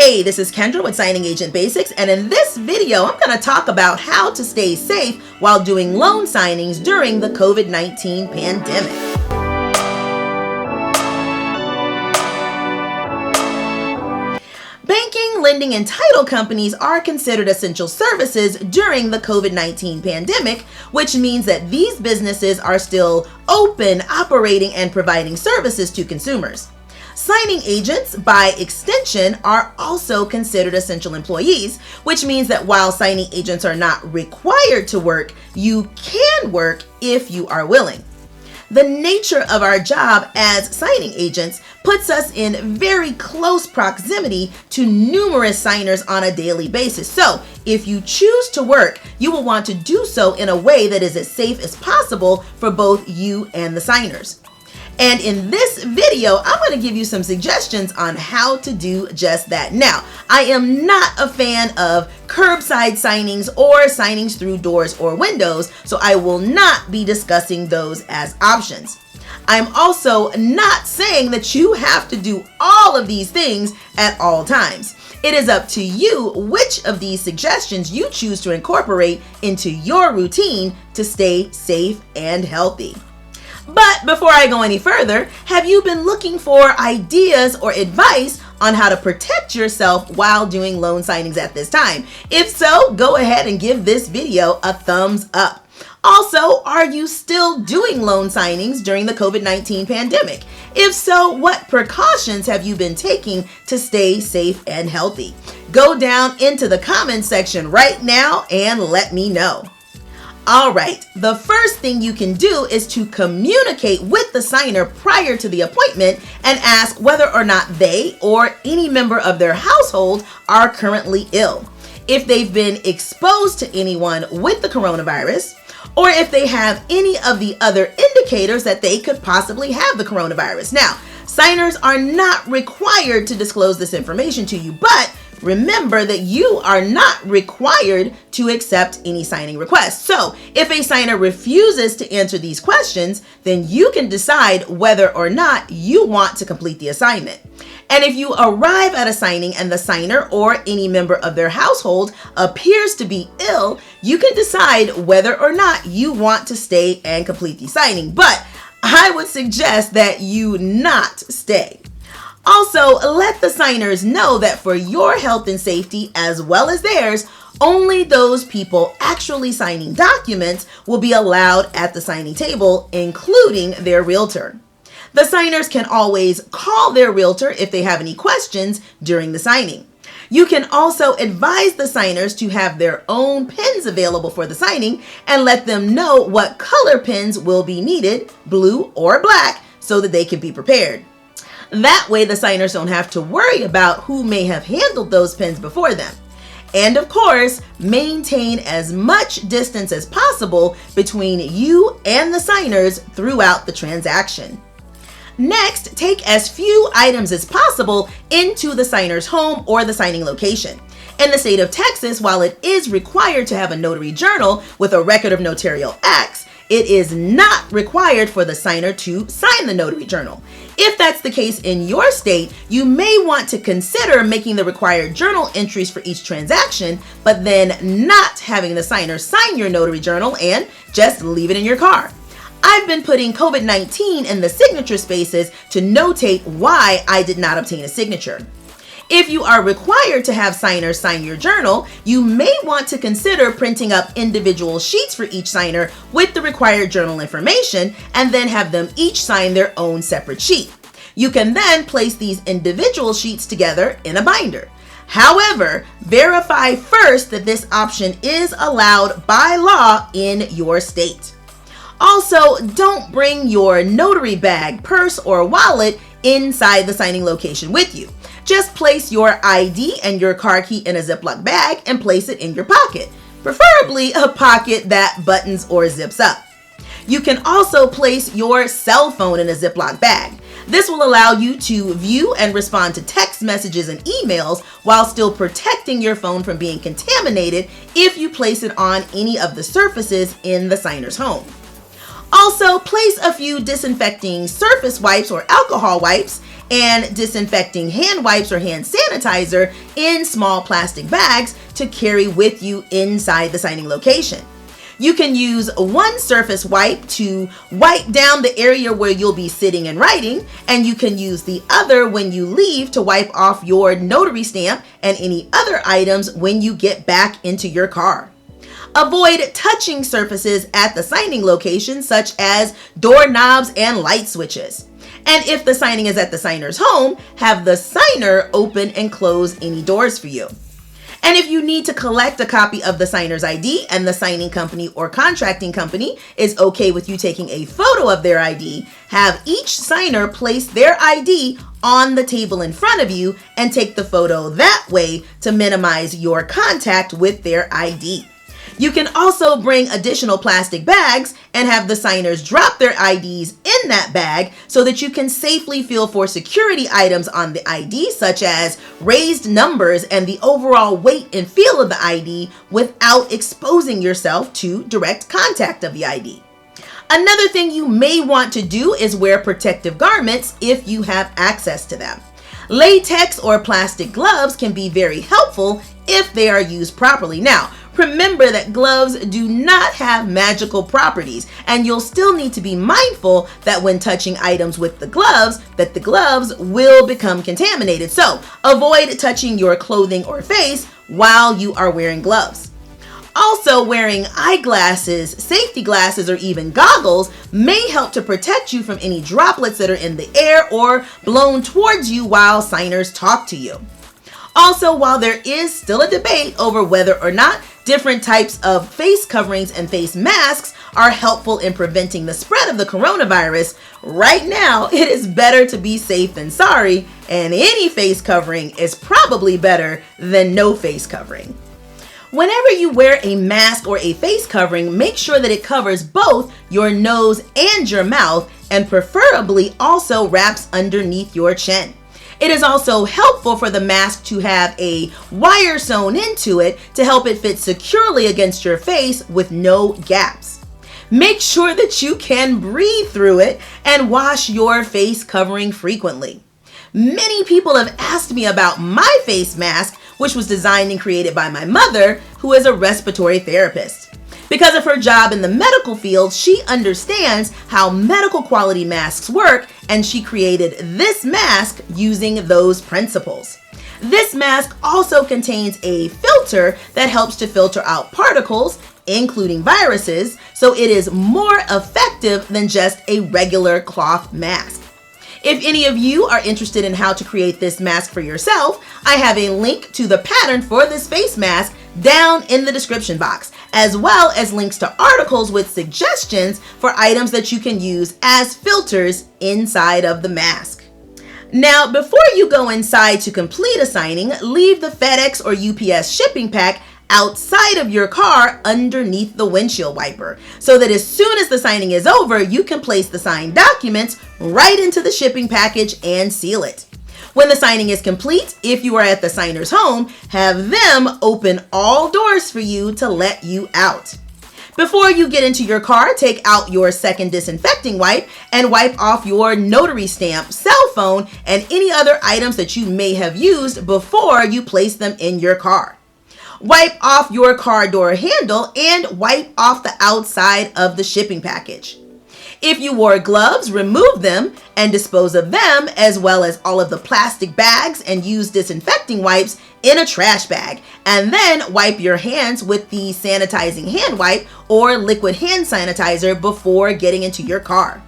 Hey, this is Kendra with Signing Agent Basics, and in this video, I'm going to talk about how to stay safe while doing loan signings during the COVID-19 pandemic. Banking, lending, and title companies are considered essential services during the COVID-19 pandemic, which means that these businesses are still open, operating, and providing services to consumers. Signing agents, by extension, are also considered essential employees, which means that while signing agents are not required to work, you can work if you are willing. The nature of our job as signing agents puts us in very close proximity to numerous signers on a daily basis. So if you choose to work, you will want to do so in a way that is as safe as possible for both you and the signers. And in this video, I'm going to give you some suggestions on how to do just that. Now, I am not a fan of curbside signings or signings through doors or windows, so I will not be discussing those as options. I'm also not saying that you have to do all of these things at all times. It is up to you which of these suggestions you choose to incorporate into your routine to stay safe and healthy. But before I go any further, have you been looking for ideas or advice on how to protect yourself while doing loan signings at this time? If so, go ahead and give this video a thumbs up. Also, are you still doing loan signings during the COVID-19 pandemic? If so, what precautions have you been taking to stay safe and healthy? Go down into the comments section right now and let me know. All right, the first thing you can do is to communicate with the signer prior to the appointment and ask whether or not they or any member of their household are currently ill, if they've been exposed to anyone with the coronavirus, or if they have any of the other indicators that they could possibly have the coronavirus. Now, signers are not required to disclose this information to you, but remember that you are not required to accept any signing requests. So if a signer refuses to answer these questions, then you can decide whether or not you want to complete the assignment. And if you arrive at a signing and the signer or any member of their household appears to be ill, you can decide whether or not you want to stay and complete the signing. But I would suggest that you not stay. Also, let the signers know that for your health and safety as well as theirs, only those people actually signing documents will be allowed at the signing table, including their realtor. The signers can always call their realtor if they have any questions during the signing. You can also advise the signers to have their own pens available for the signing and let them know what color pens will be needed, blue or black, so that they can be prepared. That way the signers don't have to worry about who may have handled those pens before them. And of course, maintain as much distance as possible between you and the signers throughout the transaction. Next, take as few items as possible into the signer's home or the signing location. In the state of Texas, while it is required to have a notary journal with a record of notarial acts, it is not required for the signer to sign the notary journal. If that's the case in your state, you may want to consider making the required journal entries for each transaction, but then not having the signer sign your notary journal and just leave it in your car. I've been putting COVID-19 in the signature spaces to notate why I did not obtain a signature. If you are required to have signers sign your journal, you may want to consider printing up individual sheets for each signer with the required journal information and then have them each sign their own separate sheet. You can then place these individual sheets together in a binder. However, verify first that this option is allowed by law in your state. Also, don't bring your notary bag, purse, or wallet inside the signing location with you. Just place your ID and your car key in a Ziploc bag and place it in your pocket, preferably a pocket that buttons or zips up. You can also place your cell phone in a Ziploc bag. This will allow you to view and respond to text messages and emails while still protecting your phone from being contaminated if you place it on any of the surfaces in the signer's home. Also, place a few disinfecting surface wipes or alcohol wipes and disinfecting hand wipes or hand sanitizer in small plastic bags to carry with you inside the signing location. You can use one surface wipe to wipe down the area where you'll be sitting and writing, and you can use the other when you leave to wipe off your notary stamp and any other items when you get back into your car. Avoid touching surfaces at the signing location, such as doorknobs and light switches. And if the signing is at the signer's home, have the signer open and close any doors for you. And if you need to collect a copy of the signer's ID and the signing company or contracting company is okay with you taking a photo of their ID, have each signer place their ID on the table in front of you and take the photo that way to minimize your contact with their ID. You can also bring additional plastic bags and have the signers drop their IDs in that bag so that you can safely feel for security items on the ID, such as raised numbers and the overall weight and feel of the ID without exposing yourself to direct contact of the ID. Another thing you may want to do is wear protective garments if you have access to them. Latex or plastic gloves can be very helpful if they are used properly. Now, remember that gloves do not have magical properties, and you'll still need to be mindful that when touching items with the gloves, that the gloves will become contaminated. So avoid touching your clothing or face while you are wearing gloves. Also, wearing eyeglasses, safety glasses, or even goggles may help to protect you from any droplets that are in the air or blown towards you while signers talk to you. Also, while there is still a debate over whether or not different types of face coverings and face masks are helpful in preventing the spread of the coronavirus, right now it is better to be safe than sorry, and any face covering is probably better than no face covering. Whenever you wear a mask or a face covering, make sure that it covers both your nose and your mouth, and preferably also wraps underneath your chin. It is also helpful for the mask to have a wire sewn into it to help it fit securely against your face with no gaps. Make sure that you can breathe through it and wash your face covering frequently. Many people have asked me about my face mask, which was designed and created by my mother, who is a respiratory therapist. Because of her job in the medical field, she understands how medical quality masks work, and she created this mask using those principles. This mask also contains a filter that helps to filter out particles, including viruses, so it is more effective than just a regular cloth mask. If any of you are interested in how to create this mask for yourself, I have a link to the pattern for this face mask down in the description box, as well as links to articles with suggestions for items that you can use as filters inside of the mask. Now, before you go inside to complete a signing, leave the FedEx or UPS shipping pack outside of your car underneath the windshield wiper, so that as soon as the signing is over, you can place the signed documents right into the shipping package and seal it. When the signing is complete, if you are at the signer's home, have them open all doors for you to let you out. Before you get into your car, take out your second disinfecting wipe and wipe off your notary stamp, cell phone, and any other items that you may have used before you place them in your car. Wipe off your car door handle and wipe off the outside of the shipping package. If you wore gloves, remove them and dispose of them, as well as all of the plastic bags, and use disinfecting wipes in a trash bag. And then wipe your hands with the sanitizing hand wipe or liquid hand sanitizer before getting into your car.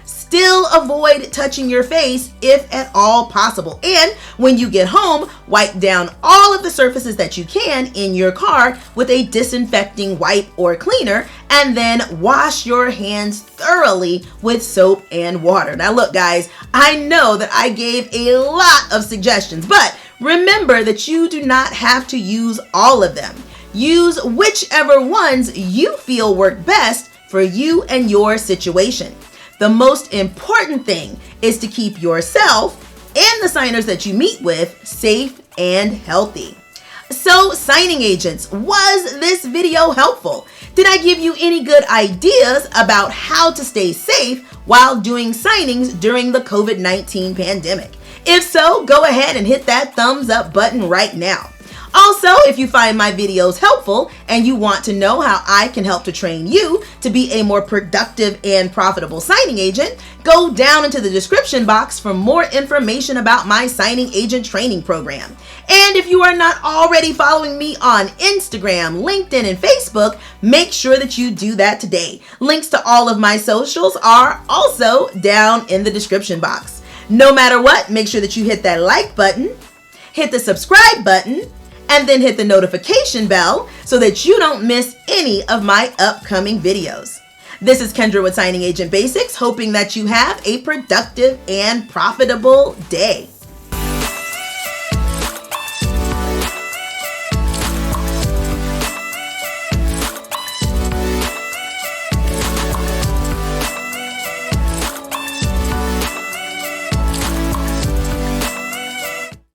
Still avoid touching your face if at all possible. And when you get home, wipe down all of the surfaces that you can in your car with a disinfecting wipe or cleaner, and then wash your hands thoroughly with soap and water. Now look guys, I know that I gave a lot of suggestions, but remember that you do not have to use all of them. Use whichever ones you feel work best for you and your situation. The most important thing is to keep yourself and the signers that you meet with safe and healthy. So, signing agents, was this video helpful? Did I give you any good ideas about how to stay safe while doing signings during the COVID-19 pandemic? If so, go ahead and hit that thumbs up button right now. Also, if you find my videos helpful and you want to know how I can help to train you to be a more productive and profitable signing agent, go down into the description box for more information about my signing agent training program. And if you are not already following me on Instagram, LinkedIn, and Facebook, make sure that you do that today. Links to all of my socials are also down in the description box. No matter what, make sure that you hit that like button, hit the subscribe button, and then hit the notification bell so that you don't miss any of my upcoming videos. This is Kendra with Signing Agent Basics, hoping that you have a productive and profitable day.